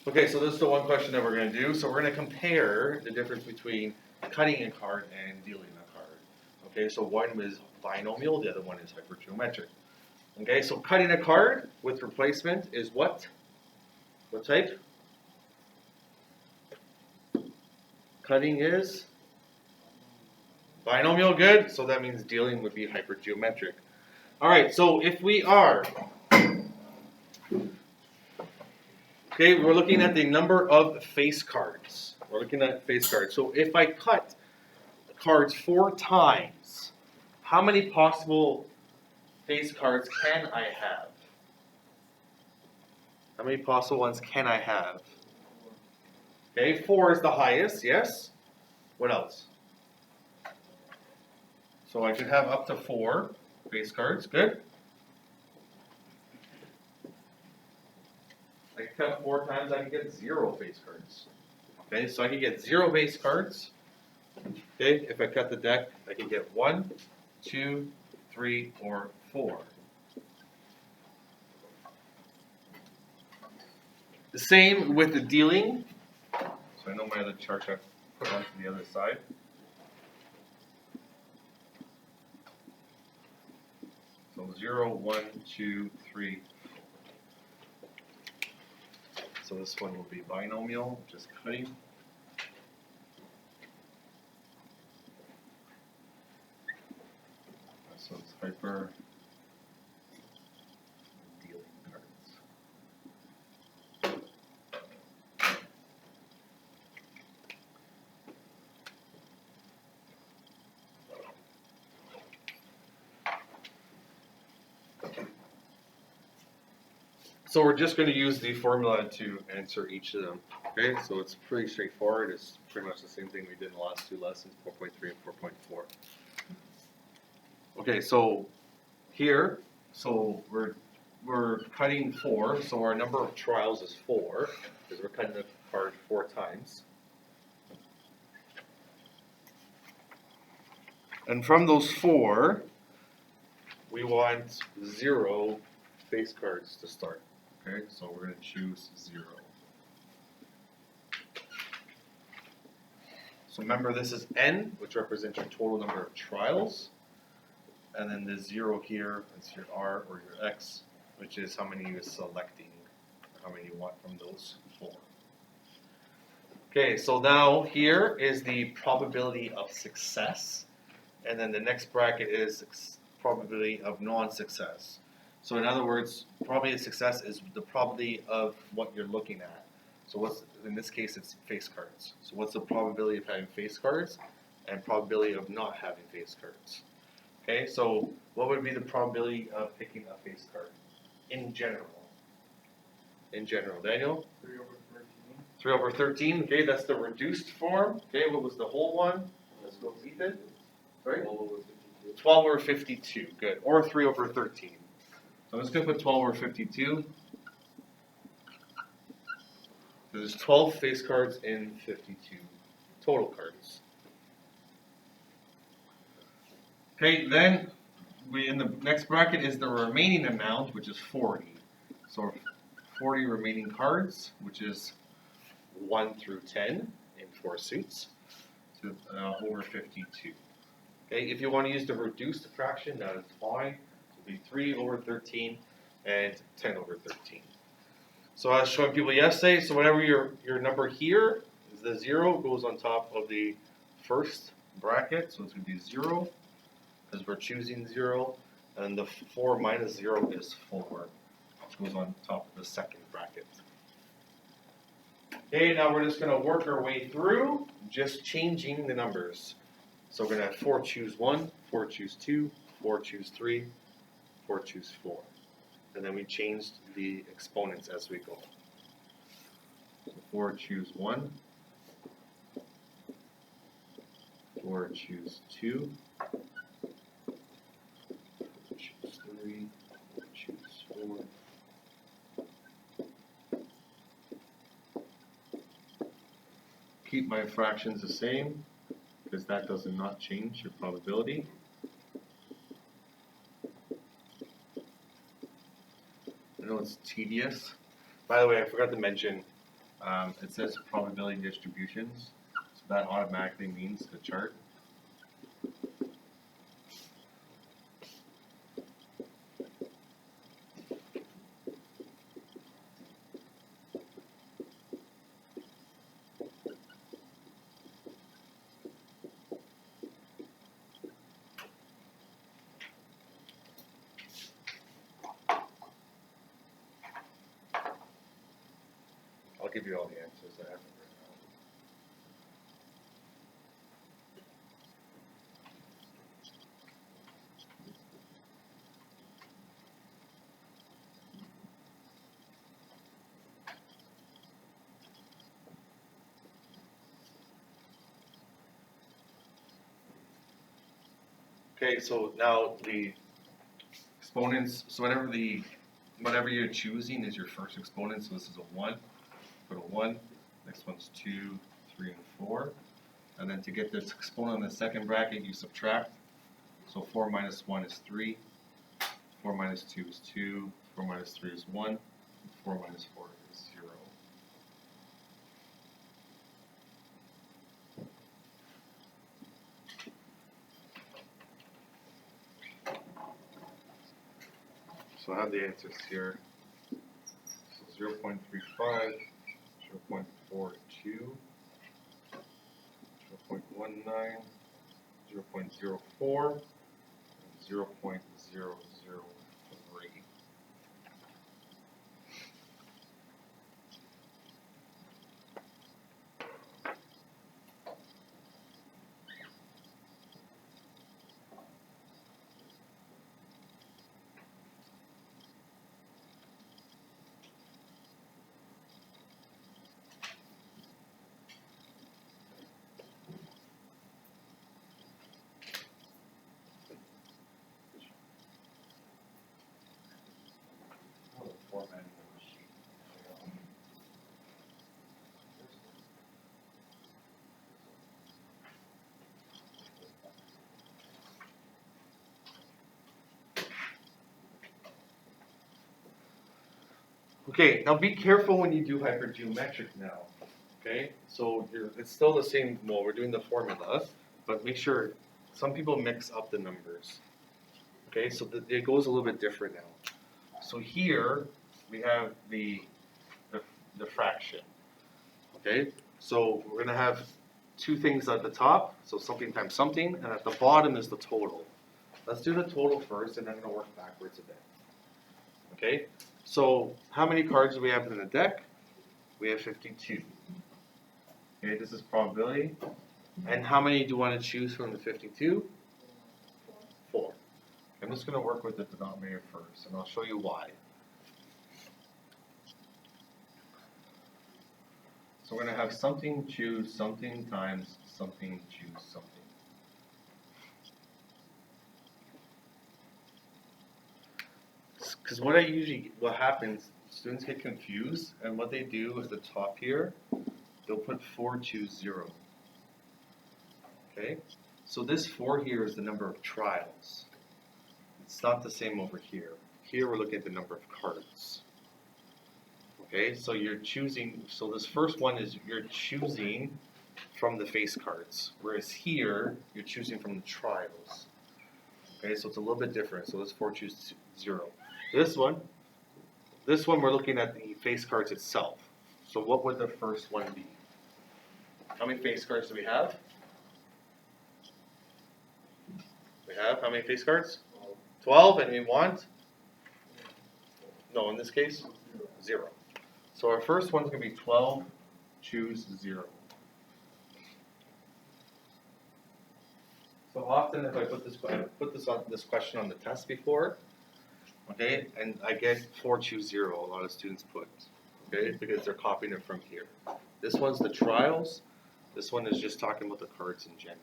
Okay, so this is the one question that we're going to do. So we're going to compare the difference between cutting a card and dealing a card. Okay, so one is binomial, the other one is hypergeometric. Okay, so cutting a card with replacement is what? What type? Cutting is binomial, good. So that means dealing would be hypergeometric. All right, so if we are, okay, we're looking at the number of face cards. We're looking at face cards. So if I cut cards 4 times, how many possible face cards can I have? How many possible ones can I have? Okay, 4 is the highest, yes. What else? So I could have up to 4 face cards, good. I can cut 4 times, I can get 0 face cards. Okay, so I can get 0 face cards. Okay, if I cut the deck, I can get 1, 2, 3, or 4. The same with the dealing. So I know my other chart I put onto the other side. So 0, 1, 2, 3, 4. So this one will be binomial, just cutting. So it's hyper dealing cards. So we're just going to use the formula to answer each of them. Okay, so it's pretty straightforward. It's pretty much the same thing we did in the last 2 lessons, 4.3 and 4.4. Okay, so here, so we're cutting 4, so our number of trials is 4, because we're cutting the card 4 times. And from those 4, we want 0 face cards to start. Okay, so we're going to choose 0. So remember, this is n, which represents your total number of trials. And then the 0 here is your r or your x, which is how many you're selecting, how many you want from those 4. Okay, so now here is the probability of success. And then the next bracket is probability of non-success. So in other words, probability of success is the probability of what you're looking at. So what's, in this case, it's face cards. So what's the probability of having face cards and probability of not having face cards? Okay, so what would be the probability of picking a face card in general? In general, Daniel? 3 over 13. 3 over 13, okay, that's the reduced form. Okay, what was the whole one? Let's go with Ethan. Sorry? 12 over 52. 12 over 52, good. Or 3 over 13. So I'm just going to put 12 over 52. There's 12 face cards in 52 total cards. Okay, then we in the next bracket is the remaining amount, which is 40. So 40 remaining cards, which is 1 through 10 in 4 suits, so over 52. Okay, if you want to use the reduced fraction, that is fine. It will be 3 over 13 and 10 over 13. So I was showing people yesterday, so whenever your number here is the 0 goes on top of the first bracket, so it's going to be 0. Because we're choosing 0, and the 4 minus 0 is 4, which goes on top of the second bracket. Okay, now we're just going to work our way through, just changing the numbers. So we're going to have 4 choose 1, 4 choose 2, 4 choose 3, 4 choose 4. And then we changed the exponents as we go. So 4 choose 1, 4 choose 2, choose 3, choose 4. Keep my fractions the same, because that does not change your probability. I know it's tedious. By the way, I forgot to mention, It says probability distributions, so that automatically means the chart. I'll give you all the answers I haven't written down. Okay, so now the exponents, so whatever you're choosing is your first exponent, so this is a 1, put a 1, next one's 2, 3, and 4, and then to get this exponent in the second bracket, you subtract, so 4 minus 1 is 3, 4 minus 2 is 2, 4 minus 3 is 1, and 4 minus 4 is 0. So I have the answers here. So 0.35, 0.42, 0.19, 0.04, and 0.003. Formatting the sheet. Okay, now be careful when you do hypergeometric now. Okay, so it's still the same. Well, we're doing the formula, but make sure some people mix up the numbers. Okay, so it goes a little bit different now. So here we have the fraction. Okay, so we're gonna have two things at the top, so something times something, and at the bottom is the total. Let's do the total first, and then I'm gonna work backwards a bit. Okay, so how many cards do we have in the deck? We have 52. Okay, this is probability. And how many do you want to choose from the 52? 4. I'm just going to work with the denominator first, and I'll show you why. So we're going to have something choose something times something choose something. Because what happens, students get confused, and what they do at the top here, they'll put 4 choose 0. Okay, so this 4 here is the number of trials. It's not the same over here. Here we're looking at the number of cards. Okay, so you're choosing, so this first one is you're choosing from the face cards, whereas here you're choosing from the trials. Okay, so it's a little bit different. So this 4 choose 0. This one we're looking at the face cards itself. So what would the first one be? How many face cards do we have? We have how many face cards? 12, and we want? No, in this case, 0. So our first one's going to be 12, choose 0. So often if I put this question on the test before, okay, and I get 4 choose 0, a lot of students put, okay, because they're copying it from here. This one's the trials, this one is just talking about the cards in general.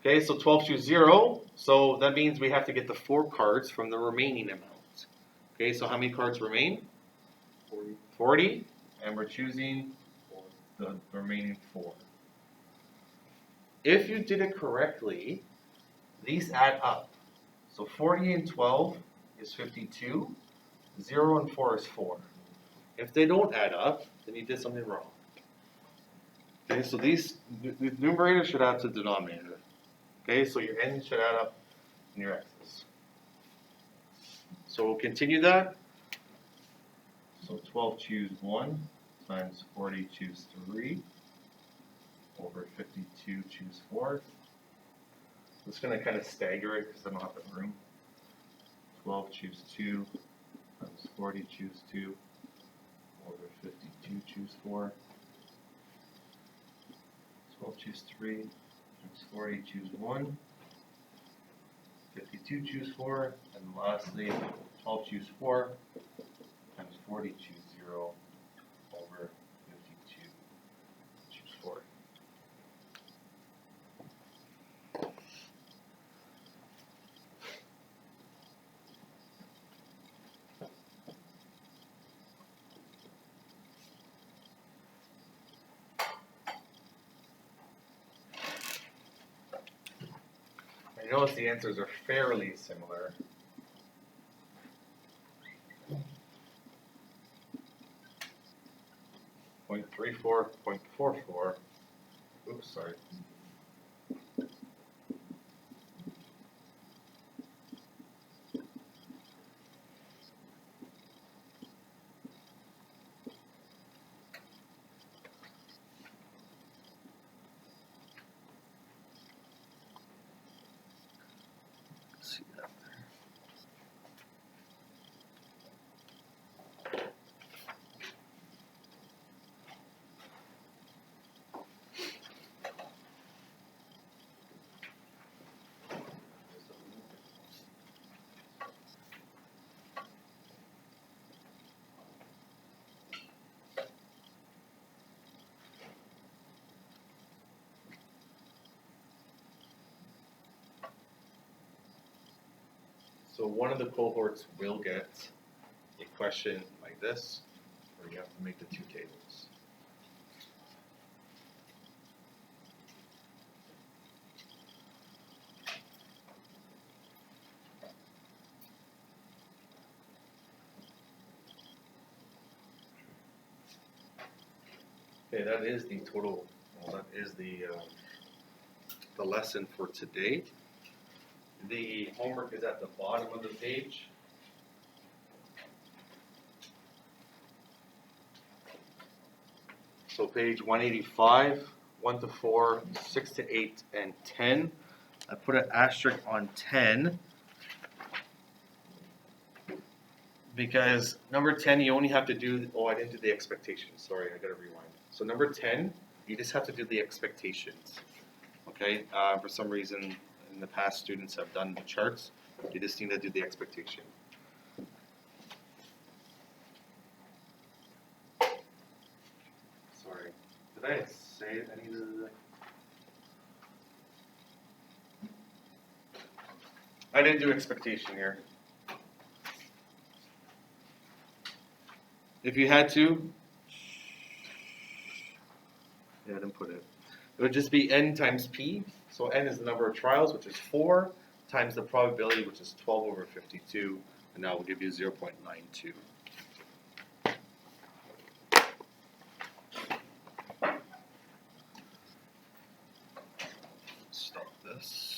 Okay, so 12 choose 0, so that means we have to get the 4 cards from the remaining amount. Okay, so how many cards remain? 40, and we're choosing the remaining 4. If you did it correctly, these add up. So 40 and 12 is 52. 0 and 4 is 4. If they don't add up, then you did something wrong. Okay, so the numerator should add to the denominator. Okay, so your n should add up in your x's. So we'll continue that. So 12 choose 1 times 40 choose 3 over 52 choose 4. I'm just going to kind of stagger it because I don't have the room. 12 choose 2 times 40 choose 2 over 52 choose 4. 12 choose 3 times 40 choose 1. 52 choose 4. And lastly, 12 choose 4 times 40 choose 0 over 52 choose 4. I notice the answers are fairly similar. .34, .44. Oops, sorry. See that there. So one of the cohorts will get a question like this, where you have to make the two tables. Okay, that is the total, well, that is the lesson for today. The homework is at the bottom of the page. So page 185, 1 to 4, 6 to 8, and 10. I put an asterisk on 10 because number 10 you only have to do, oh, I didn't do the expectations. Sorry, I gotta rewind. So number 10, you just have to do the expectations. Okay, for some reason in the past students have done the charts. You just need to do the expectation. Sorry, did I say any of the? I didn't do expectation here. If you had to, yeah, I didn't put it. It would just be n times p. So n is the number of trials, which is 4, times the probability, which is 12 over 52, and that will give you 0.92. Stop this.